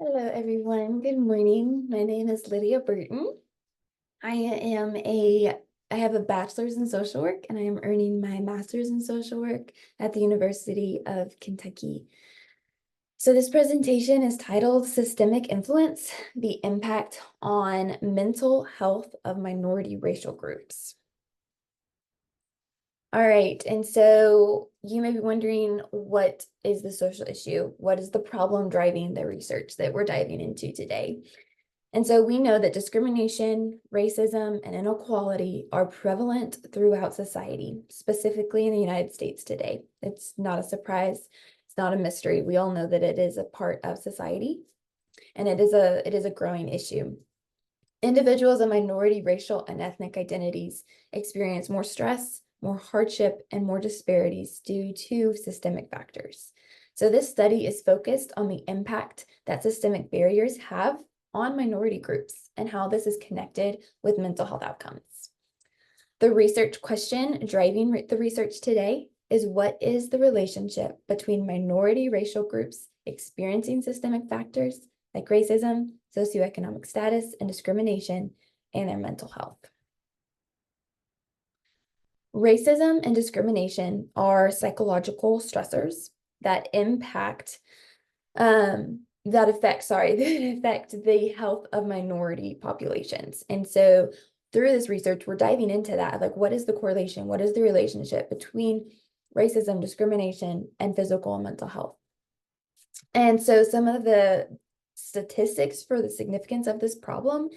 Hello, everyone. Good morning. My name is Lydia Burton. I have a bachelor's in social work, and I am earning my master's in social work at the University of Kentucky. So this presentation is titled Systemic Influence, the Impact on Mental Health of Minority Racial Groups. All right, and so you may be wondering, what is the social issue? What is the problem driving the research that we're diving into today? And so we know that discrimination, racism, and inequality are prevalent throughout society, specifically in the United States today. It's not a surprise. It's not a mystery. We all know that it is a part of society, and it is a growing issue. Individuals of minority racial and ethnic identities experience more stress, more hardship, and more disparities due to systemic factors. So this study is focused on the impact that systemic barriers have on minority groups and how this is connected with mental health outcomes. The research question driving the research today is, what is the relationship between minority racial groups experiencing systemic factors like racism, socioeconomic status, and discrimination, and their mental health? Racism and discrimination are psychological stressors that impact that affect the health of minority populations. And so through this research, we're diving into that, like, what is the correlation? What is the relationship between racism, discrimination, and physical and mental health? And so some of the statistics for the significance of this problem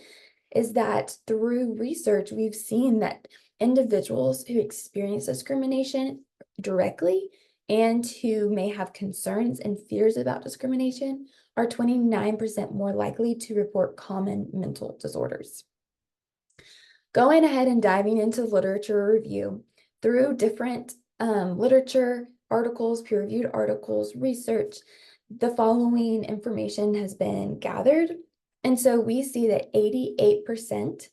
is that through research, we've seen that individuals who experience discrimination directly and who may have concerns and fears about discrimination are 29% more likely to report common mental disorders. Going ahead and diving into literature review through different literature articles, peer-reviewed articles, research, the following information has been gathered. And so we see that 88%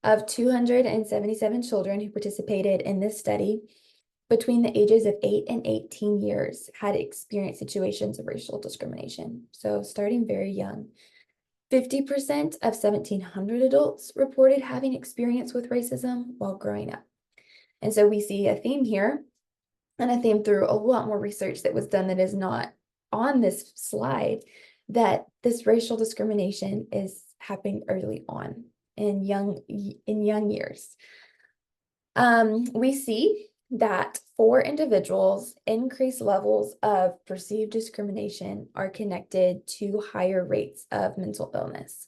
of 277 children who participated in this study between the ages of 8 and 18 years had experienced situations of racial discrimination. So starting very young. 50% of 1,700 adults reported having experience with racism while growing up. And so we see a theme here, and a theme through a lot more research that was done that is not on this slide, that this racial discrimination is happening early on in young years. We see that for individuals, increased levels of perceived discrimination are connected to higher rates of mental illness.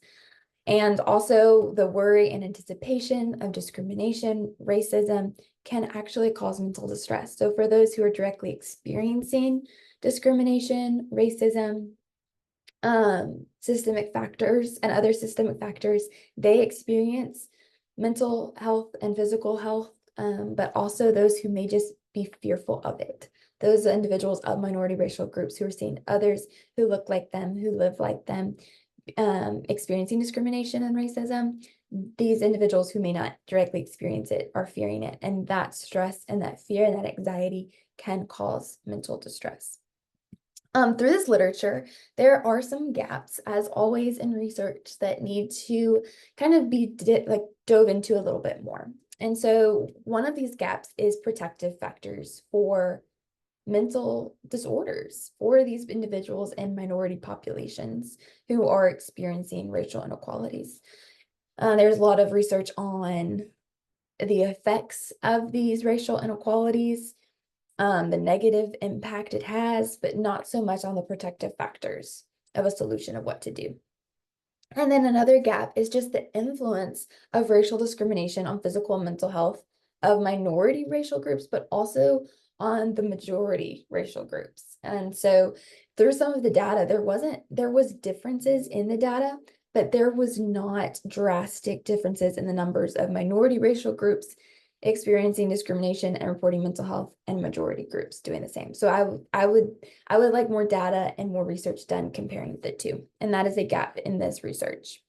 And also the worry and anticipation of discrimination, racism, can actually cause mental distress. So for those who are directly experiencing discrimination, racism, systemic factors, and other systemic factors, they experience mental health and physical health, but also those who may just be fearful of it. Those individuals of minority racial groups who are seeing others who look like them, who live like them, experiencing discrimination and racism, these individuals who may not directly experience it are fearing it. And that stress and that fear and that anxiety can cause mental distress. Through this literature, there are some gaps, as always in research, that need to kind of be dove into a little bit more. And so one of these gaps is protective factors for mental disorders for these individuals and minority populations who are experiencing racial inequalities. There's a lot of research on the effects of these racial inequalities, the negative impact it has, but not so much on the protective factors of a solution of what to do. And then another gap is just the influence of racial discrimination on physical and mental health of minority racial groups, but also on the majority racial groups. And so through some of the data, there was differences in the data, but there was not drastic differences in the numbers of minority racial groups experiencing discrimination and reporting mental health, and majority groups doing the same. So I would like more data and more research done comparing the two, and that is a gap in this research.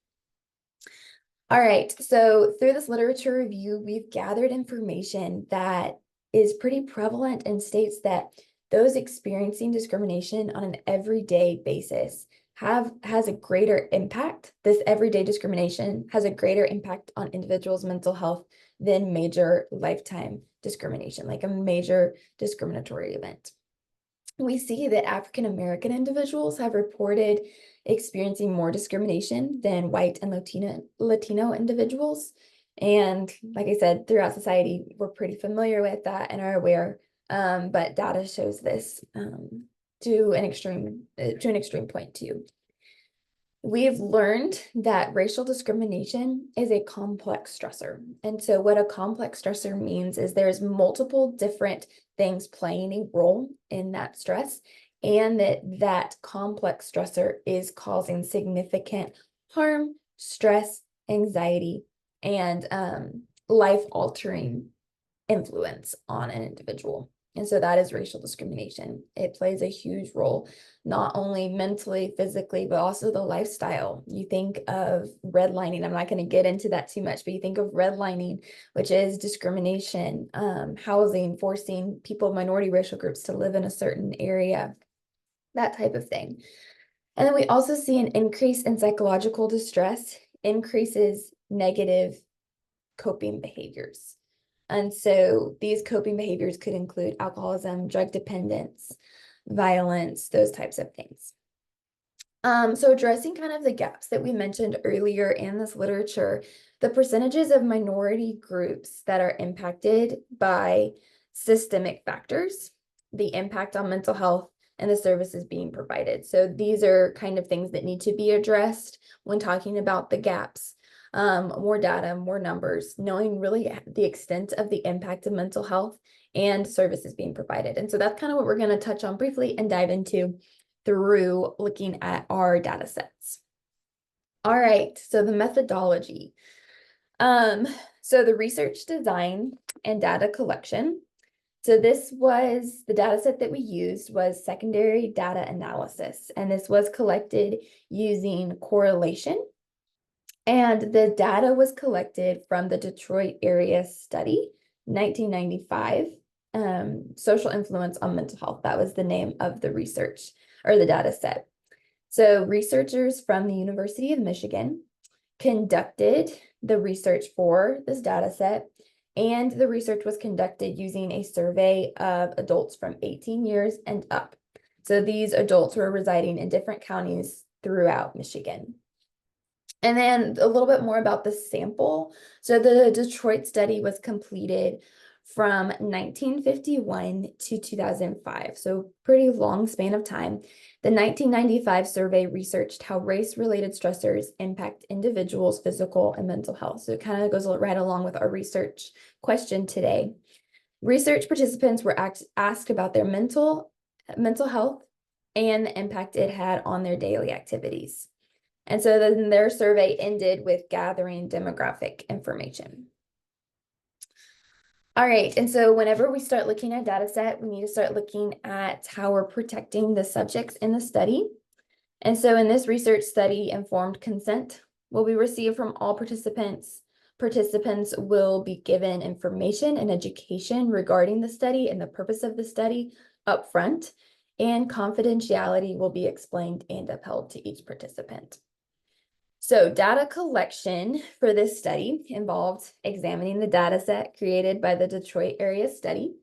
All right, so through this literature review, we've gathered information that is pretty prevalent and states that those experiencing discrimination on an everyday basis has a greater impact. This everyday discrimination has a greater impact on individuals' mental health than major lifetime discrimination, like a major discriminatory event. We see that African American individuals have reported experiencing more discrimination than white and Latino individuals. And like I said, throughout society, we're pretty familiar with that and are aware. But data shows this to an extreme point too. We've learned that racial discrimination is a complex stressor. And so what a complex stressor means is there's multiple different things playing a role in that stress, and that complex stressor is causing significant harm, stress, anxiety, and life-altering influence on an individual. And so that is racial discrimination. It plays a huge role, not only mentally, physically, but also the lifestyle. You think of redlining. I'm not going to get into that too much, but you think of redlining, which is discrimination, housing, forcing people of minority racial groups to live in a certain area, that type of thing. And then we also see an increase in psychological distress, increases negative coping behaviors. And so these coping behaviors could include alcoholism, drug dependence, violence, those types of things. So addressing kind of the gaps that we mentioned earlier in this literature, the percentages of minority groups that are impacted by systemic factors, the impact on mental health, and the services being provided. So these are kind of things that need to be addressed when talking about the gaps. More data, more numbers, knowing really the extent of the impact of mental health and services being provided. And so that's kind of what we're going to touch on briefly and dive into through looking at our data sets. All right, so the methodology. So the research design and data collection. So this was the data set that we used was secondary data analysis, and this was collected using correlation. And the data was collected from the Detroit area study, 1995, social influence on mental health. That was the name of the research or the data set. So researchers from the University of Michigan conducted the research for this data set, and the research was conducted using a survey of adults from 18 years and up. So these adults were residing in different counties throughout Michigan. And then a little bit more about the sample. So the Detroit study was completed from 1951 to 2005, so pretty long span of time. The 1995 survey researched how race-related stressors impact individuals' physical and mental health. So it kind of goes right along with our research question today. Research participants were asked about their mental health and the impact it had on their daily activities. And so then their survey ended with gathering demographic information. All right, and so whenever we start looking at data set, we need to start looking at how we're protecting the subjects in the study. And so in this research study, informed consent will be received from all participants. Participants will be given information and education regarding the study and the purpose of the study up front, and confidentiality will be explained and upheld to each participant. So data collection for this study involved examining the data set created by the Detroit area study,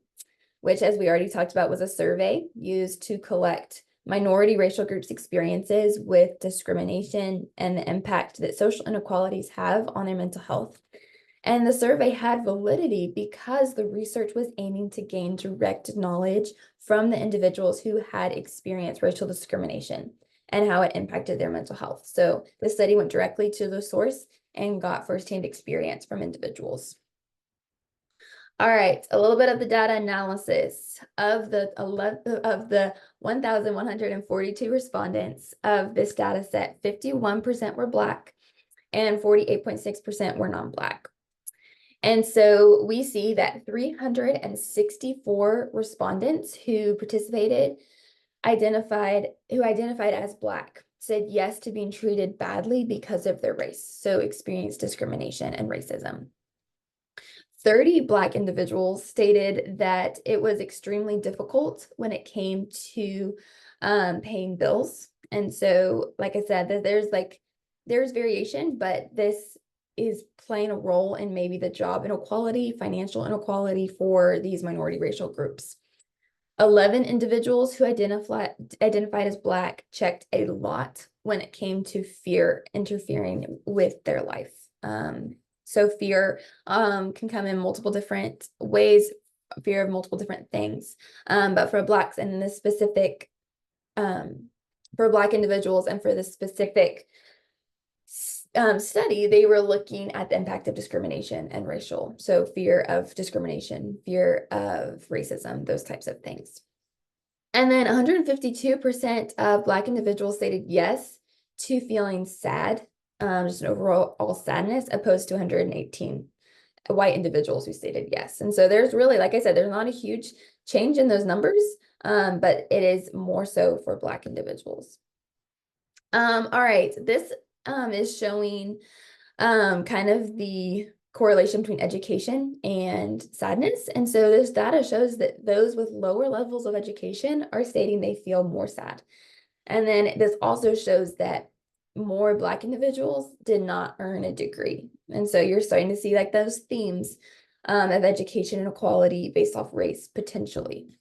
which, as we already talked about, was a survey used to collect minority racial groups' experiences with discrimination and the impact that social inequalities have on their mental health. And the survey had validity because the research was aiming to gain direct knowledge from the individuals who had experienced racial discrimination and how it impacted their mental health. So the study went directly to the source and got firsthand experience from individuals. All right, a little bit of the data analysis of the 1,142 respondents of this data set. 51% were Black and 48.6% were non-Black. And so we see that 364 respondents who participated identified as Black said yes to being treated badly because of their race, so experienced discrimination and racism. 30 Black individuals stated that it was extremely difficult when it came to paying bills And so, like I said, there's variation, but this is playing a role in maybe the job inequality, financial inequality for these minority racial groups. 11 individuals who identified as Black checked a lot when it came to fear interfering with their life. So fear can come in multiple different ways, fear of multiple different things. But for Blacks and this specific, for Black individuals and for this specific study, they were looking at the impact of discrimination and racial. So fear of discrimination, fear of racism, those types of things. And then 152% of Black individuals stated yes to feeling sad, just an overall sadness, opposed to 118 white individuals who stated yes. And so there's really, like I said, there's not a huge change in those numbers, but it is more so for Black individuals. All right, this is showing kind of the correlation between education and sadness. And so this data shows that those with lower levels of education are stating they feel more sad. And then this also shows that more Black individuals did not earn a degree. And so you're starting to see like those themes of education inequality based off race potentially.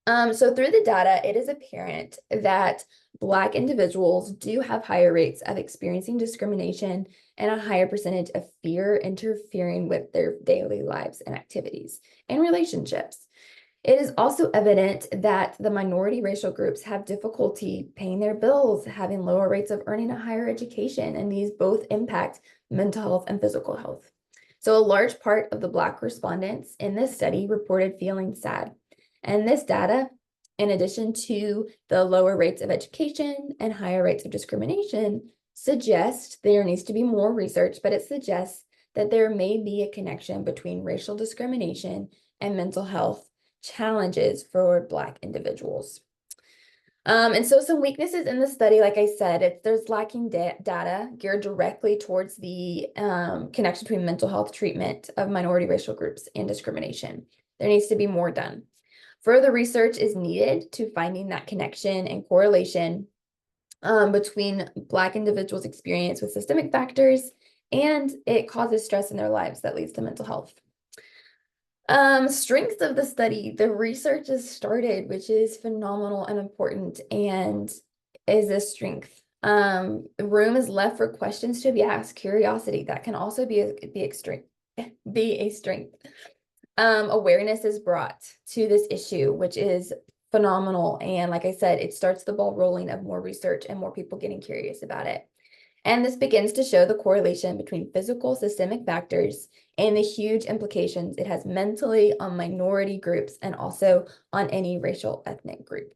So through the data, it is apparent that Black individuals do have higher rates of experiencing discrimination and a higher percentage of fear interfering with their daily lives and activities and relationships. It is also evident that the minority racial groups have difficulty paying their bills, having lower rates of earning a higher education, and these both impact mental health and physical health. So a large part of the Black respondents in this study reported feeling sad. And this data, in addition to the lower rates of education and higher rates of discrimination, suggests there needs to be more research, but it suggests that there may be a connection between racial discrimination and mental health challenges for Black individuals. And so some weaknesses in the study, like I said, there's lacking data geared directly towards the connection between mental health treatment of minority racial groups and discrimination. There needs to be more done. Further research is needed to finding that connection and correlation between Black individuals' experience with systemic factors, and it causes stress in their lives that leads to mental health. Strengths of the study, the research is started, which is phenomenal and important and is a strength. The room is left for questions to be asked, curiosity, that can also be a strength. Awareness is brought to this issue, which is phenomenal. And like I said, it starts the ball rolling of more research and more people getting curious about it. And this begins to show the correlation between physical systemic factors and the huge implications it has mentally on minority groups and also on any racial ethnic group.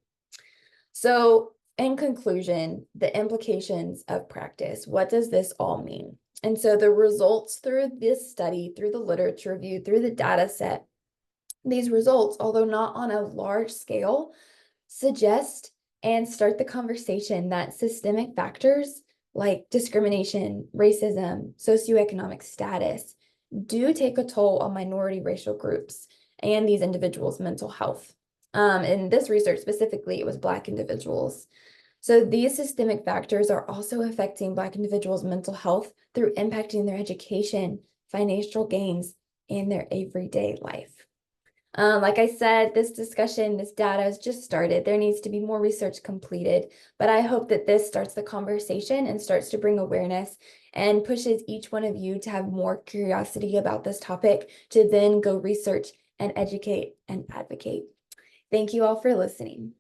So in conclusion, the implications of practice, what does this all mean? And so the results through this study, through the literature review, through the data set, these results, although not on a large scale, suggest and start the conversation that systemic factors like discrimination, racism, socioeconomic status do take a toll on minority racial groups and these individuals' mental health. In this research specifically, it was Black individuals. So these systemic factors are also affecting Black individuals' mental health through impacting their education, financial gains, and their everyday life. Like I said, this discussion, this data has just started. There needs to be more research completed, but I hope that this starts the conversation and starts to bring awareness and pushes each one of you to have more curiosity about this topic to then go research and educate and advocate. Thank you all for listening.